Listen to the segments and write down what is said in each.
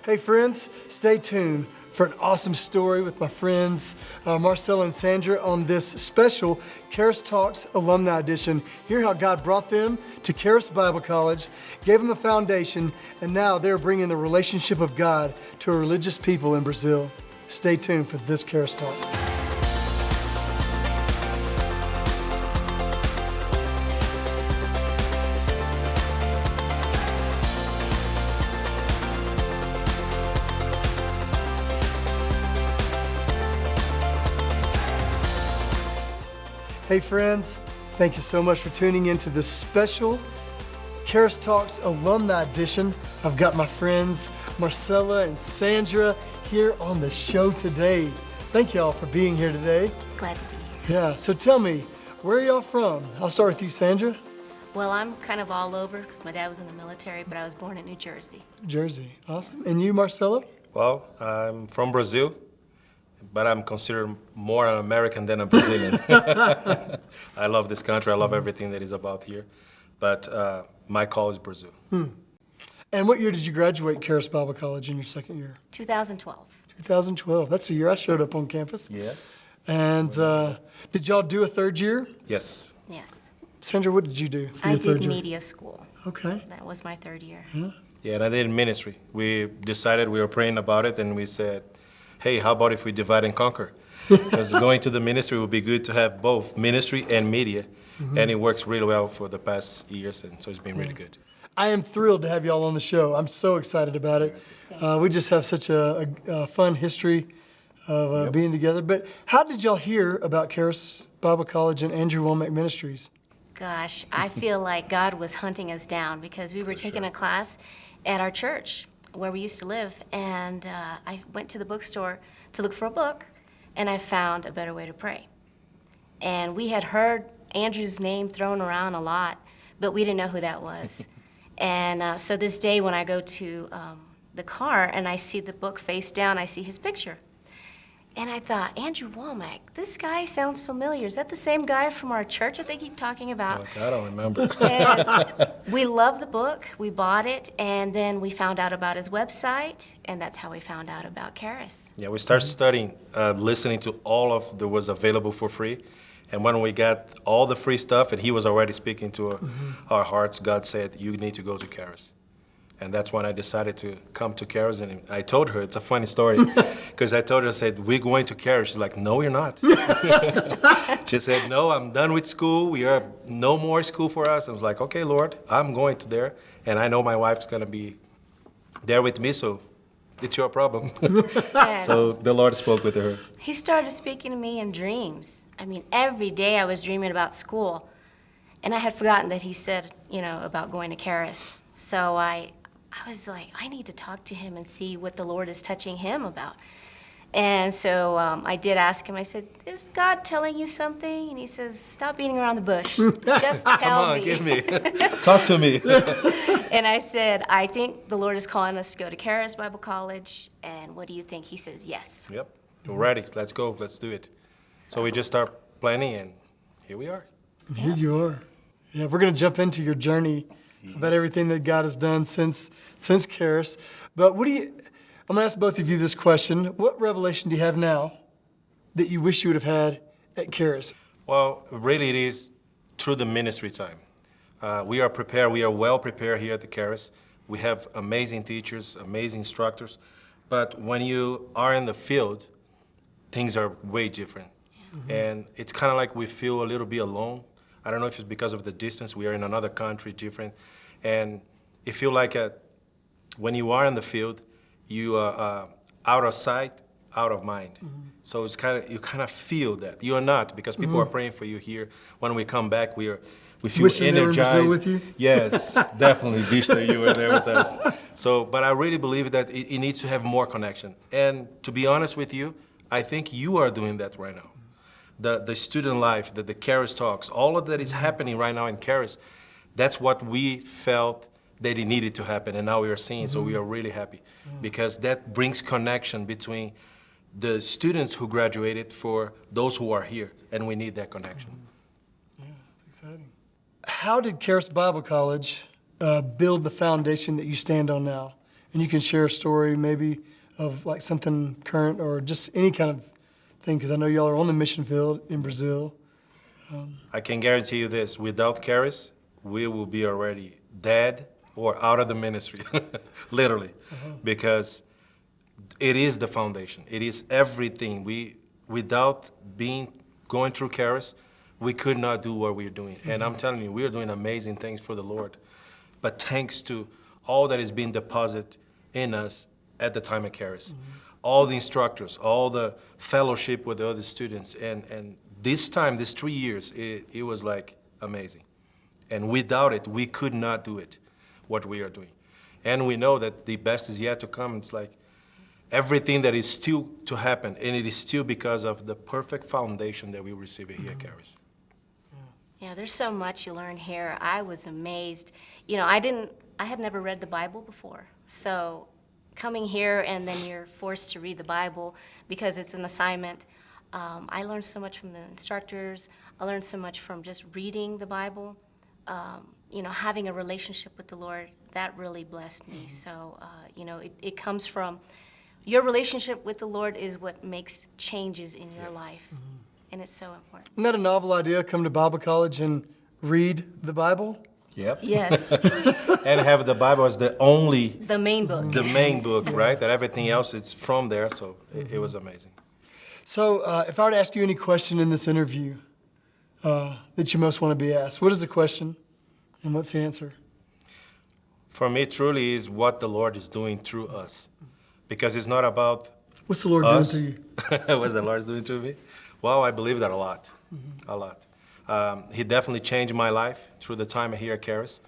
Hey friends, stay tuned for an awesome story with my friends Marcelo and Sandra on this special Charis Talks Alumni Edition. Hear how God brought them to Charis Bible College, gave them a foundation, and now they're bringing the relationship of God to a religious people in Brazil. Stay tuned for this Charis Talk. Hey friends, thank you so much for tuning in to this special Charis Talks Alumni Edition. I've got my friends Marcelo and Sandra here on the show today. Thank y'all for being here today. Glad to be here. Yeah, so tell me, where are y'all from? I'll start with you, Sandra. Well, I'm kind of all over because my dad was in the military, but I was born in New Jersey. Jersey, awesome. And you, Marcelo? Well, I'm from Brazil, but I'm considered more an American than a Brazilian. I love this country. I love everything that is about here. But my call is Brazil. And what year did you graduate Charis Bible College in your second year? 2012. 2012. That's the year I showed up on campus. Yeah. And did y'all do a third year? Yes. Yes. Sandra, what did you do for I your third did year? media school. Okay. That was my third year. Yeah, and I did ministry. We decided, we were praying about it, and we said, hey, how about if we divide and conquer? Because going to the ministry would be good to have both ministry and media. And it works really well for the past years, and so it's been really good. I am thrilled to have y'all on the show. I'm so excited about it. We just have such a fun history of being together. But how did y'all hear about Charis Bible College and Andrew Womack Ministries? Gosh, I feel like God was hunting us down because we were taking a class at our church where we used to live. And I went to the bookstore to look for a book, and I found A Better Way to Pray. And we had heard Andrew's name thrown around a lot, but we didn't know who that was. And so this day when I go to the car and I see the book face down, I see his picture. And I thought, Andrew Womack, this guy sounds familiar. Is that the same guy from our church that they keep talking about? Like, I don't remember. And we loved the book, we bought it, and then we found out about his website, and that's how we found out about Charis. Yeah, we started studying, listening to all of that was available for free. And when we got all the free stuff, and he was already speaking to our hearts, God said, you need to go to Charis. And that's when I decided to come to Charis, and I told her, it's a funny story, because I told her, I said, we're going to Charis. She's like, no, you're not. She said, no, I'm done with school. We are no more school for us. I was like, okay, Lord, I'm going to there, and I know my wife's going to be there with me, so it's your problem. So the Lord spoke with her. He started speaking to me in dreams. I mean, every day I was dreaming about school, and I had forgotten that he said, about going to Charis. So I was like, I need to talk to him and see what the Lord is touching him about. And so I did ask him, I said, is God telling you something? And he says, stop beating around the bush. Just tell Come on, me. give me. Talk to me. And I said, I think the Lord is calling us to go to Karis Bible College. And what do you think? He says, yes. Yep, we're ready. Let's go. Let's do it. So we just start planning, and here we are. And here you are. Yeah, we're going to jump into your journey about everything that God has done since Charis. But I'm going to ask both of you this question. What revelation do you have now that you wish you would have had at Charis? Well, really it is through the ministry time. We are prepared. We are well prepared here at the Charis. We have amazing teachers, amazing instructors. But when you are in the field, things are way different. And it's kind of like we feel a little bit alone. I don't know if it's because of the distance. We are in another country, different. And you feel like when you are in the field, you are out of sight, out of mind. So it's you kind of feel that. You are not, because people are praying for you here. When we come back, we feel Wishing energized. they were in Brazil with you? Yes, definitely. Vishnu, you were there with us. So, but I really believe that it needs to have more connection. And to be honest with you, I think you are doing that right now. The student life, the Charis Talks, all of that is happening right now in Charis. That's what we felt that it needed to happen, and now we are seeing, so we are really happy. Because that brings connection between the students who graduated for those who are here, and we need that connection. Yeah, it's exciting. How did Charis Bible College build the foundation that you stand on now and you can share a story maybe of like something current or just any kind of thing, because I know y'all are on the mission field in Brazil. I can guarantee you this, without Karis, we will be already dead or out of the ministry, literally, because it is the foundation. It is everything. Without going through Karis, we could not do what we're doing. And I'm telling you, we are doing amazing things for the Lord. But thanks to all that is being deposited in us at the time of Charis, all the instructors, all the fellowship with the other students, and this time, these 3 years, it was like amazing. And without it, we could not do it, what we are doing. And we know that the best is yet to come. It's like everything that is still to happen, and it is still because of the perfect foundation that we receive here at Charis. Yeah, there's so much you learn here. I was amazed. You know, I had never read the Bible before. So coming here and then you're forced to read the Bible because it's an assignment. I learned so much from the instructors. I learned so much from just reading the Bible. You know, having a relationship with the Lord, that really blessed me. So, you know, it comes from your relationship with the Lord is what makes changes in your life. And it's so important. Isn't that a novel idea? Come to Bible college and read the Bible? Yep. Yes, And have the Bible as the main book. the main book, right? That everything else is from there, so it was amazing. So if I were to ask you any question in this interview that you most want to be asked, what is the question and what's the answer? For me, truly is what the Lord is doing through us. Because it's not about What's the Lord us. doing through you? What's the Lord doing through me? Well, I believe that a lot, a lot. He definitely changed my life through the time here at Charis,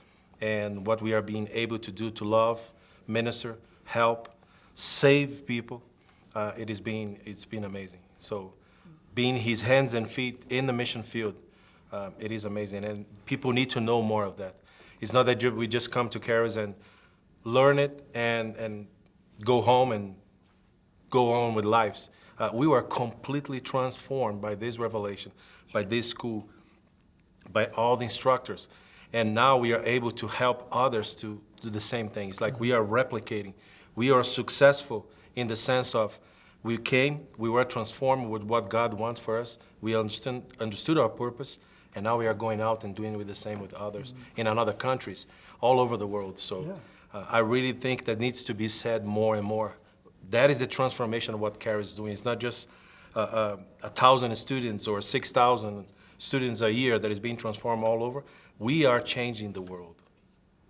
and what we are being able to do to love, minister, help, save people. It's been amazing. So being his hands and feet in the mission field, it is amazing. And people need to know more of that. It's not that we just come to Charis and learn it and go home and go on with lives. We were completely transformed by this revelation, by this school, by all the instructors. And now we are able to help others to do the same things. Like we are replicating. We are successful in the sense of we came, we were transformed with what God wants for us. We understood our purpose, and now we are going out and doing the same with others in other countries, all over the world. So I really think that needs to be said more and more. That is the transformation of what Charis is doing. It's not just 1,000 students or 6,000 students a year that is being transformed all over. We are changing the world.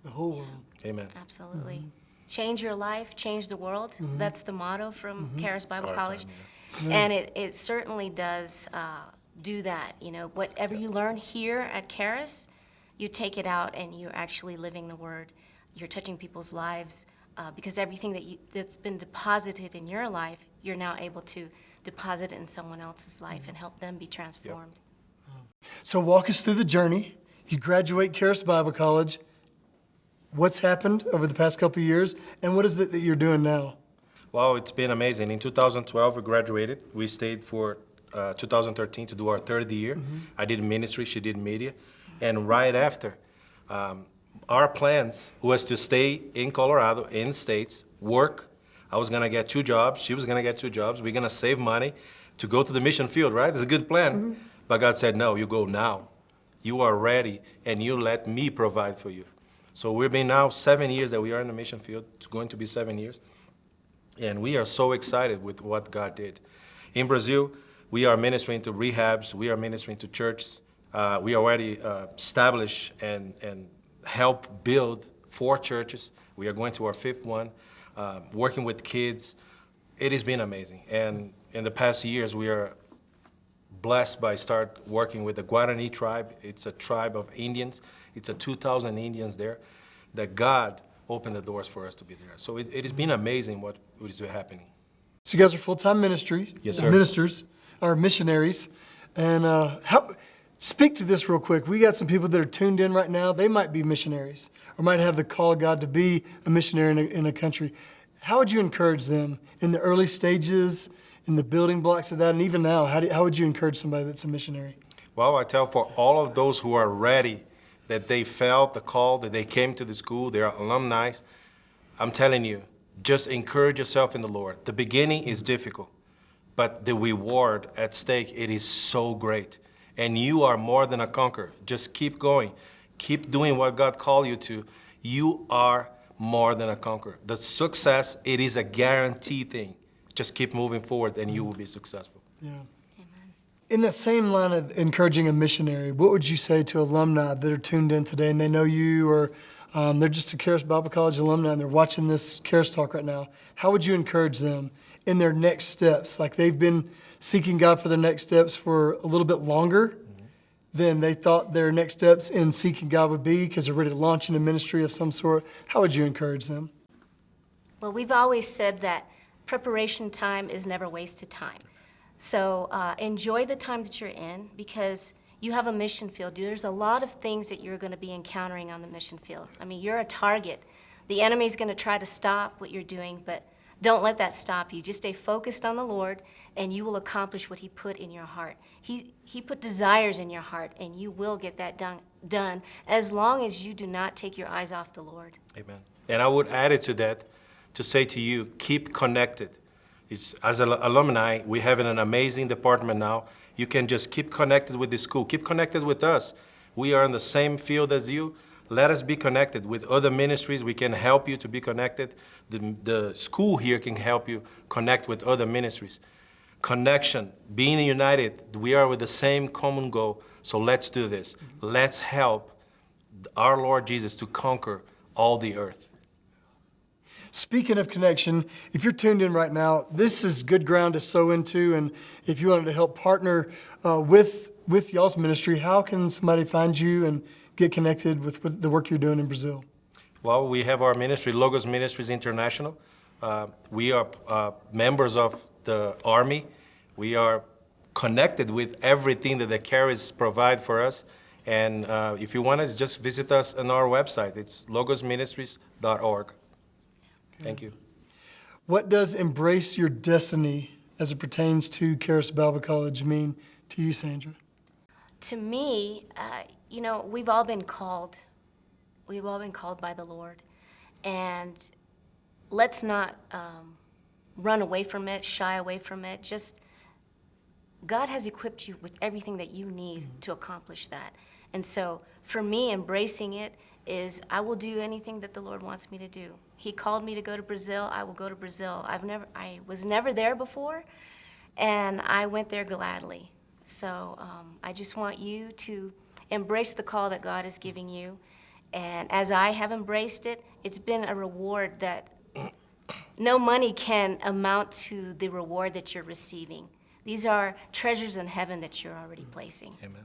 The whole world. Amen. Absolutely. Change your life, change the world. That's the motto from Charis Bible College. And it certainly does do that. You know, whatever you learn here at Charis, you take it out and you're actually living the word. You're touching people's lives because everything that's been deposited in your life, you're now able to deposit it in someone else's life and help them be transformed. So walk us through the journey. You graduate Charis Bible College. What's happened over the past couple of years, and what is it that you're doing now? Well, it's been amazing. In 2012, we graduated. We stayed for 2013 to do our third year. I did ministry, she did media. And right after, our plans was to stay in Colorado, in States, work. I was gonna get 2 jobs, she was gonna get 2 jobs. We're gonna save money to go to the mission field, right? It's a good plan. But God said, no, you go now. You are ready, and you let me provide for you. So we've been now 7 years that we are in the mission field. It's going to be 7 years. And we are so excited with what God did. In Brazil, we are ministering to rehabs. We are ministering to churches. We already established and help build 4 churches. We are going to our 5th one, working with kids. It has been amazing. And in the past years, we are blessed by start working with the Guarani tribe. It's a tribe of Indians. It's 2,000 Indians there that God opened the doors for us to be there. So it has been amazing what is happening. So you guys are full-time ministers. Yes, sir. Ministers, or missionaries. And speak to this real quick. We got some people that are tuned in right now. They might be missionaries or might have the call of God to be a missionary in a country. How would you encourage them in the early stages, in the building blocks of that, and even now, how would you encourage somebody that's a missionary? Well, I tell for all of those who are ready, that they felt the call, that they came to the school, they are alumni, I'm telling you, just encourage yourself in the Lord. The beginning is difficult, but the reward at stake, it is so great. And you are more than a conqueror. Just keep going. Keep doing what God called you to. You are more than a conqueror. The success, it is a guaranteed thing. Just keep moving forward and you will be successful. Yeah. Amen. In that same line of encouraging a missionary, what would you say to alumni that are tuned in today and they know you, or they're just a Charis Bible College alumni and they're watching this Charis Talk right now? How would you encourage them in their next steps? Like they've been seeking God for their next steps for a little bit longer than they thought their next steps in seeking God would be because they're ready to launch in a ministry of some sort. How would you encourage them? Well, we've always said that preparation time is never wasted time. So enjoy the time that you're in, because you have a mission field. There's a lot of things that you're going to be encountering on the mission field. I mean, you're a target. The enemy's going to try to stop what you're doing, but don't let that stop you. Just stay focused on the Lord, and you will accomplish what He put in your heart. He put desires in your heart, and you will get that done as long as you do not take your eyes off the Lord. Amen. And I would add it to that to say to you, keep connected. As an alumni, we have an amazing department now. You can just keep connected with the school. Keep connected with us. We are in the same field as you. Let us be connected with other ministries. We can help you to be connected. The school here can help you connect with other ministries. Connection, being united, we are with the same common goal. So let's do this. Let's help our Lord Jesus to conquer all the earth. Speaking of connection, if you're tuned in right now, this is good ground to sow into. And if you wanted to help partner with y'all's ministry, how can somebody find you and get connected with the work you're doing in Brazil? Well, we have our ministry, Logos Ministries International. We are members of the Army. We are connected with everything that the Charis provide for us. And if you want to, just visit us on our website. It's logosministries.org. Thank you. What does embrace your destiny as it pertains to Charis Bible College mean to you, Sandra? To me, we've all been called. We've all been called by the Lord. And let's not run away from it, shy away from it. Just, God has equipped you with everything that you need to accomplish that. And so for me, embracing it is I will do anything that the Lord wants me to do. He called me to go to Brazil. I will go to Brazil. I was never there before, and I went there gladly. So I just want you to embrace the call that God is giving you. And as I have embraced it, it's been a reward that no money can amount to the reward that you're receiving. These are treasures in heaven that you're already placing. Amen.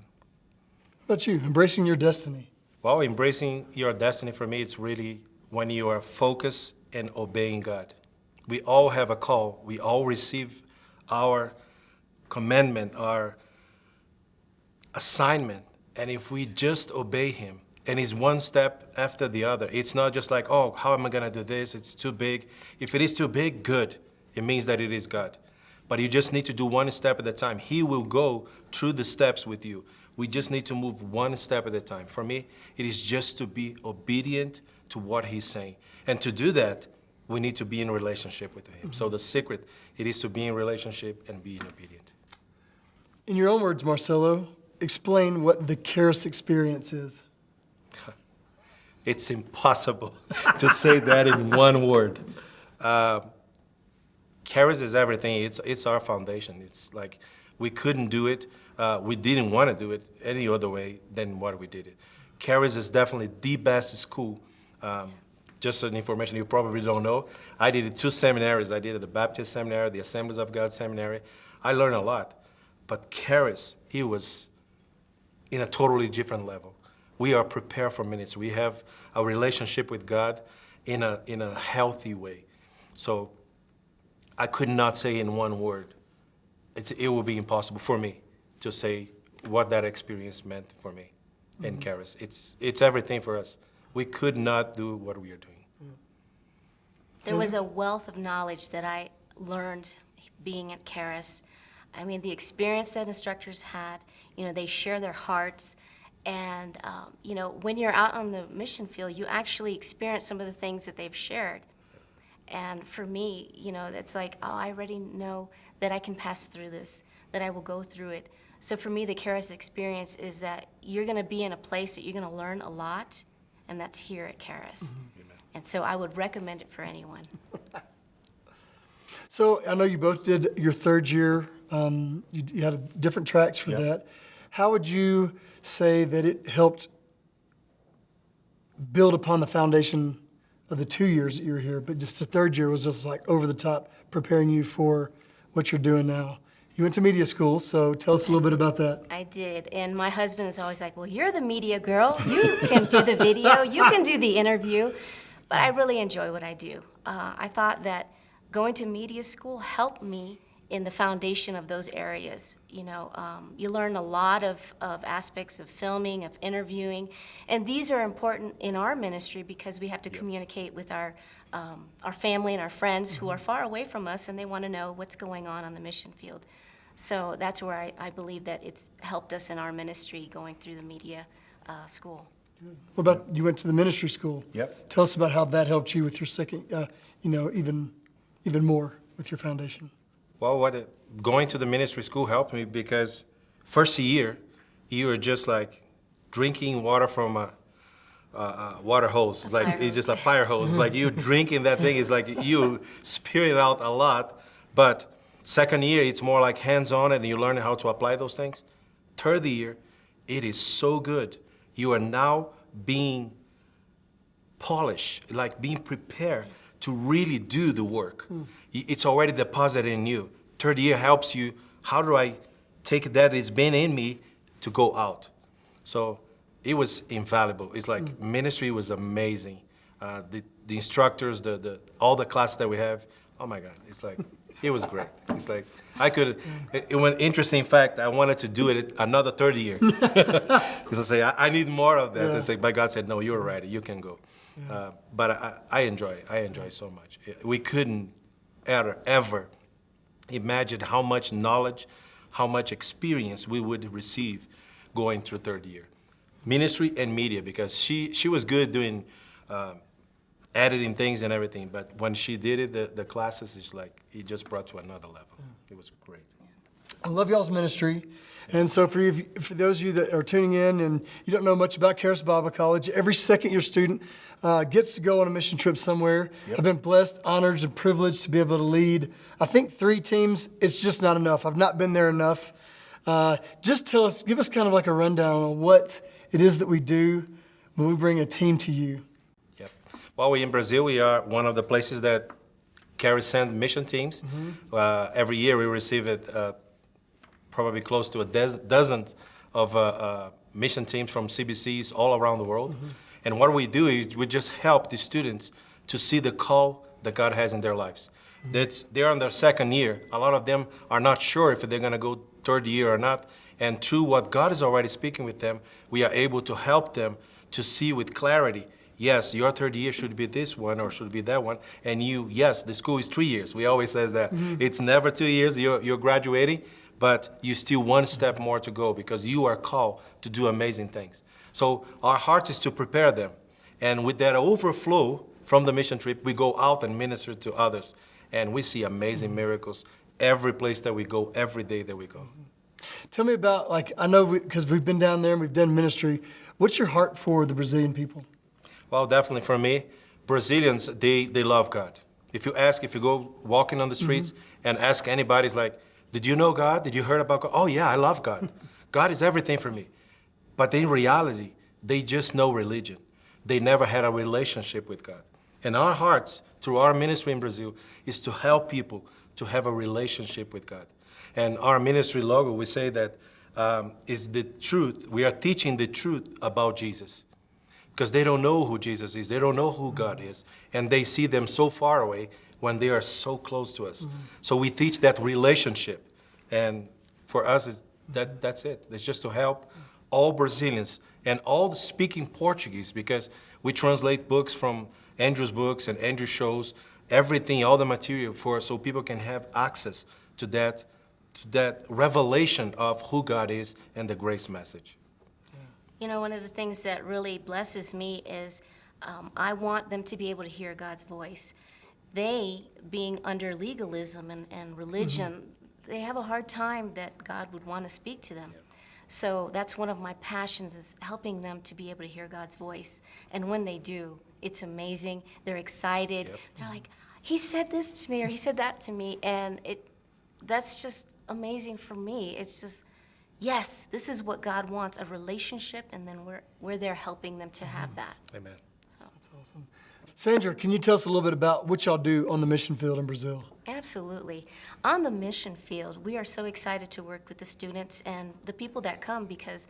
What about you, embracing your destiny? Well, embracing your destiny for me, it's really when you are focused and obeying God. We all have a call. We all receive our commandment, our assignment. And if we just obey Him, and it's one step after the other, it's not just like, oh, how am I going to do this? It's too big. If it is too big, good. It means that it is God. But you just need to do one step at a time. He will go through the steps with you. We just need to move one step at a time. For me, it is just to be obedient to what He's saying. And to do that, we need to be in relationship with Him. So the secret, it is to be in relationship and being obedient. In your own words, Marcelo, explain what the Charis experience is. It's impossible to say that in one word. Charis is everything. It's our foundation. It's like we couldn't do it. We didn't want to do it any other way than what we did it. Charis is definitely the best school. Just an information you probably don't know. I did 2 seminaries. I did the Baptist Seminary, the Assemblies of God Seminary. I learned a lot. But Charis, he was in a totally different level. We are prepared for ministry. We have a relationship with God in a healthy way. So I could not say in one word. It would be impossible for me to say what that experience meant for me in Charis. It's everything for us. We could not do what we are doing. There was a wealth of knowledge that I learned being at Charis. I mean, the experience that instructors had, they share their hearts. And, when you're out on the mission field, you actually experience some of the things that they've shared. And for me, it's like, oh, I already know that I can pass through this, that I will go through it. So for me, the Charis experience is that you're going to be in a place that you're going to learn a lot, and that's here at Charis. And so I would recommend it for anyone. So I know you both did your third year. You had different tracks for that. How would you say that it helped build upon the foundation of the 2 years that you were here, but just the third year was just like over the top, preparing you for what you're doing now? You went to media school, so tell us a little bit about that. I did, and my husband is always like, well, you're the media girl. You can do the video, you can do the interview. But I really enjoy what I do. I thought that going to media school helped me in the foundation of those areas. You learn a lot of aspects of filming, of interviewing, and these are important in our ministry because we have to communicate with our family and our friends who are far away from us, and they want to know what's going on the mission field. So that's where I believe that it's helped us in our ministry going through the media school. What about, you went to the ministry school? Yep. Tell us about how that helped you with your second, even more with your foundation. Well, going to the ministry school helped me because first year, you were just like drinking water from a water hose. It's like it's just a fire hose. It's like you drinking that thing. It's like you spewing out a lot. But second year, it's more like hands-on and you learn how to apply those things. Third year, it is so good. You are now being polished, like being prepared to really do the work. It's already deposited in you. Third year helps you, how do I take that it's been in me to go out? So it was invaluable. It's like ministry was amazing. The instructors, all the classes that we have, oh my God, it's like, it was great. It's like, it was interesting fact, I wanted to do it another third year. Because I say, I need more of that. It's like, but God said, no, you're ready, you can go. But I enjoy it. I enjoy it so much. We couldn't ever imagine how much knowledge, how much experience we would receive going through third year. Ministry and media, because she was good doing editing things and everything, but when she did it, the classes, it's like, it just brought to another level. It was great. I love y'all's ministry. And so for those of you that are tuning in and you don't know much about Karis Bible College, every second-year student gets to go on a mission trip somewhere. Yep. I've been blessed, honored, and privileged to be able to lead, I think, 3 teams. It's just not enough. I've not been there enough. Just give us kind of like a rundown on what it is that we do when we bring a team to you. Yep. While we're in Brazil, we are one of the places that Charis send mission teams. Every year we receive it. Probably close to a dozen of mission teams from CBCs all around the world. And what we do is we just help the students to see the call that God has in their lives. They're on their second year. A lot of them are not sure if they're going to go third year or not. And through what God is already speaking with them, we are able to help them to see with clarity, yes, your third year should be this one or should be that one. And yes, the school is 3 years. We always say that. It's never 2 years, you're graduating. But you still one step more to go because you are called to do amazing things. So our heart is to prepare them. And with that overflow from the mission trip, we go out and minister to others. And we see amazing miracles every place that we go, every day that we go. Tell me about, I know because we've been down there and we've done ministry, what's your heart for the Brazilian people? Well, definitely for me, Brazilians, they love God. If you go walking on the streets and ask anybody, it's like, did you know God? Did you hear about God? Oh yeah, I love God. God is everything for me. But in reality, they just know religion. They never had a relationship with God. And our hearts, through our ministry in Brazil, is to help people to have a relationship with God. And our ministry logo, we say that is the truth. We are teaching the truth about Jesus. Because they don't know who Jesus is. They don't know who God is. And they see them so far away when they are so close to us. So we teach that relationship. And for us, that's it. It's just to help all Brazilians and all speaking Portuguese, because we translate books from Andrew's books and Andrew shows, everything, all the material so people can have access to that revelation of who God is and the grace message. You know, one of the things that really blesses me is I want them to be able to hear God's voice. they, being under legalism and religion, they have a hard time that God would want to speak to them. So that's one of my passions, is helping them to be able to hear God's voice. And when they do, it's amazing. They're excited. They're like, he said this to me, or he said that to me. And that's just amazing for me. It's just, yes, this is what God wants, a relationship, and then we're there helping them to have that. Amen. That's awesome. Sandra, can you tell us a little bit about what y'all do on the mission field in Brazil? Absolutely. On the mission field, we are so excited to work with the students and the people that come, because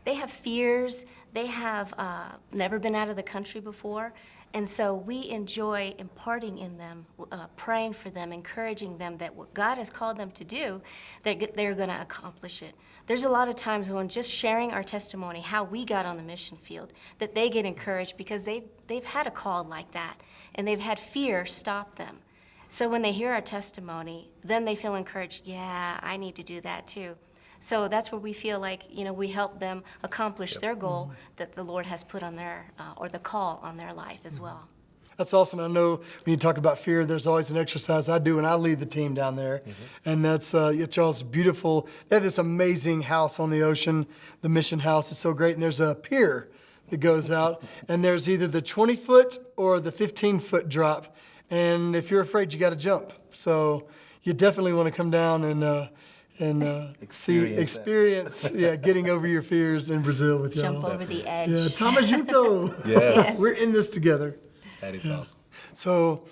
they have fears. They have never been out of the country before. And so we enjoy imparting in them, praying for them, encouraging them that what God has called them to do, they're going to accomplish it. There's a lot of times when just sharing our testimony, how we got on the mission field, that they get encouraged because they've had a call like that, and they've had fear stop them. So when they hear our testimony, then they feel encouraged, yeah, I need to do that too. So that's where we feel like, we help them accomplish their goal that the Lord has put on their, or the call on their life as well. That's awesome. I know when you talk about fear, there's always an exercise I do when I lead the team down there. And that's, it's y'all's beautiful. They have this amazing house on the ocean, the mission house. It's so great. And there's a pier that goes out, and there's either the 20-foot or the 15-foot drop. And if you're afraid, you got to jump. So you definitely want to come down and experience getting over your fears in Brazil with y'all. Jump over the edge. Yeah, Tamo junto. Yes. We're in this together. That is awesome. So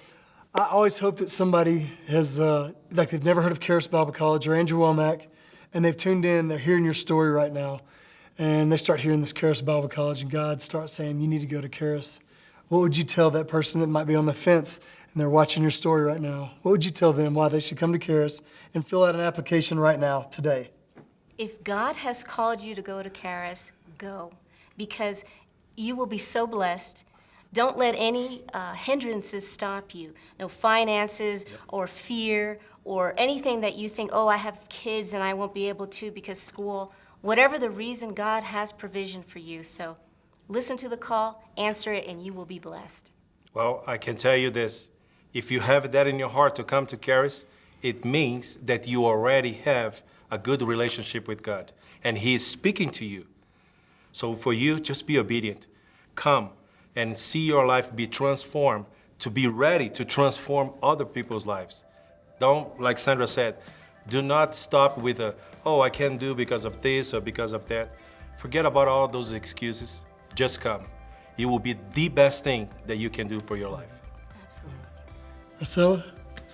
I always hope that somebody has, like they've never heard of Charis Bible College or Andrew Womack, and they've tuned in, they're hearing your story right now, and they start hearing this Charis Bible College, and God starts saying, you need to go to Charis. What would you tell that person that might be on the fence and they're watching your story right now? What would you tell them why they should come to Charis and fill out an application right now, today? If God has called you to go to Charis, go, because you will be so blessed. Don't let any hindrances stop you. No finances or fear or anything that you think, oh, I have kids and I won't be able to because school. Whatever the reason, God has provision for you. So listen to the call, answer it, and you will be blessed. Well, I can tell you this. If you have that in your heart to come to Charis, it means that you already have a good relationship with God, and He is speaking to you. So for you, just be obedient. Come and see your life be transformed, to be ready to transform other people's lives. Don't, like Sandra said, do not stop with I can't do because of this or because of that. Forget about all those excuses. Just come. It will be the best thing that you can do for your life. Absolutely. Marcelo?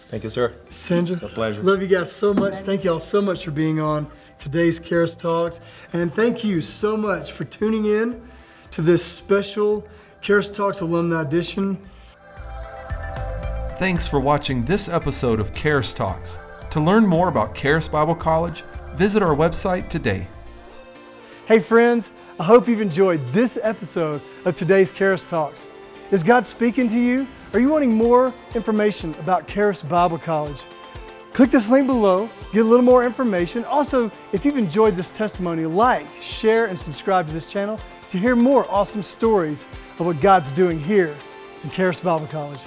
Thank you, sir. Sandra? A pleasure. Love you guys so much. Thank you all so much for being on today's Charis Talks. And thank you so much for tuning in to this special Charis Talks Alumni Edition. Thanks for watching this episode of Charis Talks. To learn more about Charis Bible College, visit our website today. Hey friends, I hope you've enjoyed this episode of today's Charis Talks. Is God speaking to you? Are you wanting more information about Charis Bible College? Click this link below, get a little more information. Also, if you've enjoyed this testimony, like, share, and subscribe to this channel to hear more awesome stories of what God's doing here in Charis Bible College.